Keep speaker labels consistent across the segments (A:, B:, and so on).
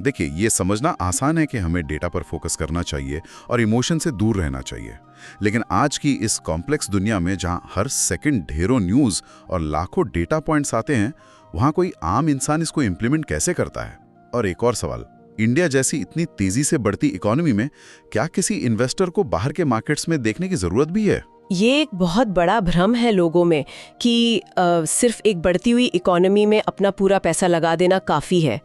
A: देखिए, ये समझना आसान है कि हमें डेटा पर फोकस करना चाहिए और इमोशन से दूर रहना चाहिए। लेकिन आज की इस कॉम्प्लेक्स दुनिया में जहां हर सेकंड ढेरों न्यूज़ और लाखों डेटा पॉइंट्स आते हैं, वहां कोई आम इंसान इसको इम्प्लीमेंट कैसे करता है? और एक और सवाल, इंडिया जैसी इतनी तेजी से बढ़ती इकोनॉमी में क्या किसी इन्वेस्टर को बाहर के मार्केट्स में देखने की जरूरत भी है?
B: ये एक बहुत बड़ा भ्रम है लोगों में कि सिर्फ एक बढ़ती हुई इकोनॉमी में अपना पूरा पैसा लगा देना काफ़ी है।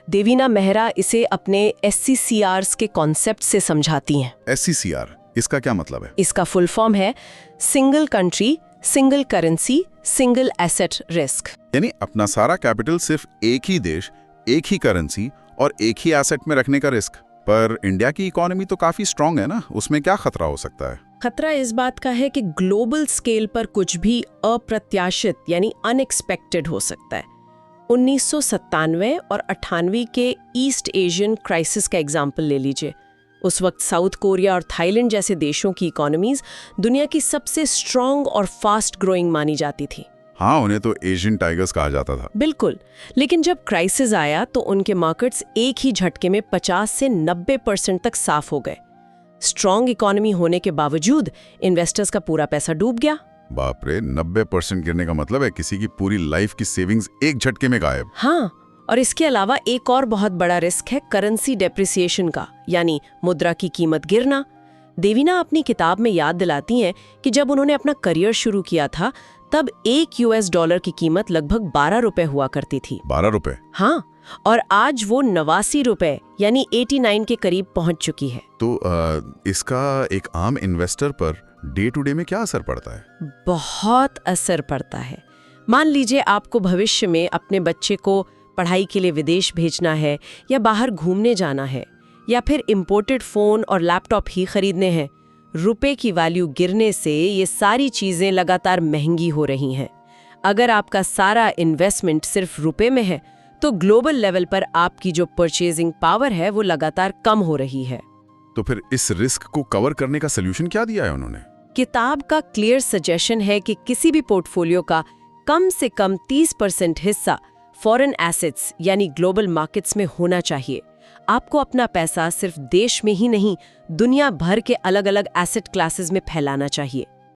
B: देवीना मेहरा इसे अपने SCCRs के कॉन्सेप्ट से समझाती हैं।
A: SCCR, इसका क्या मतलब है?
B: इसका फुल फॉर्म है single country, single currency, single asset risk.
A: यानी अपना सारा कैपिटल सिर्फ एक ही देश, एक ही करेंसी और एक ही एसेट में रखने का रिस्क। पर इंडिया की इकोनॉमी तो काफी स्ट्रांग है ना, उसमें क्या खतरा हो सकता है?
B: खतरा इस बात का है कि ग्लोबल स्केल पर कुछ भी अप्रत्याशित यानी अनएक्सपेक्टेड हो सकता है। 1997 और 98 के ईस्ट एशियन क्राइसिस का एग्जाम्पल ले लीजिए। उस वक्त साउथ कोरिया और थाईलैंड जैसे देशों की इकोनॉमीज दुनिया की सबसे स्ट्रॉन्ग और फास्ट ग्रोइंग मानी जाती थी।
A: हाँ, उन्हें तो एशियन टाइगर्स कहा जाता था।
B: बिल्कुल, लेकिन जब क्राइसिस आया तो उनके मार्केट्स एक ही झटके में 50 से 90% तक साफ हो गए। स्ट्रॉन्ग इकोनॉमी होने के बावजूद इन्वेस्टर्स का पूरा पैसा डूब गया।
A: बाप रे, 90% गिरने का मतलब है किसी की पूरी लाइफ की सेविंग्स एक झटके में गायब।
B: हाँ, और इसके अलावा एक और बहुत बड़ा रिस्क है करेंसी डेप्रिसिएशन का, यानी मुद्रा की कीमत गिरना। देवीना अपनी किताब में याद दिलाती हैं कि जब उन्होंने अपना करियर शुरू किया था तब एक $1 की कीमत लगभग 12 रुपए हुआ करती थी।
A: 12 रुपए?
B: हाँ, और आज वो 89 रुपए यानी 89 के करीब पहुंच चुकी है।
A: तो इसका एक आम investor per day to day में क्या असर पड़ता है?
B: बहुत असर पड़ता है। मान लीजिए आपको भविष्य में अपने बच्चे को पढ़ाई के लिए विदेश भेजना है या बाहर घूमने जाना है या फिर इंपोर्टेड फोन और लैपटॉप ही खरीदने हैं। रुपए की वैल्यू गिरने से ये सारी चीजें लगातार महंगी हो रही हैं। अगर आपका सारा इन्वेस्टमेंट सिर्फ रुपए में है तो ग्लोबल लेवल पर आपकी जो परचेजिंग पावर है वो लगातार कम हो रही है।
A: तो फिर इस रिस्क को कवर करने का सलूशन क्या दिया है उन्होंने?
B: किताब का क्लियर सजेशन है कि किसी भी पोर्टफोलियो का कम से कम 30% हिस्सा फॉरेन एसेट्स यानी ग्लोबल मार्केट्स में होना चाहिए। आपको अपना पैसा सिर्फ देश में ही नहीं, दुनिया भर के अलग अलग एसेट क्लासेस में फैलाना चाहिए।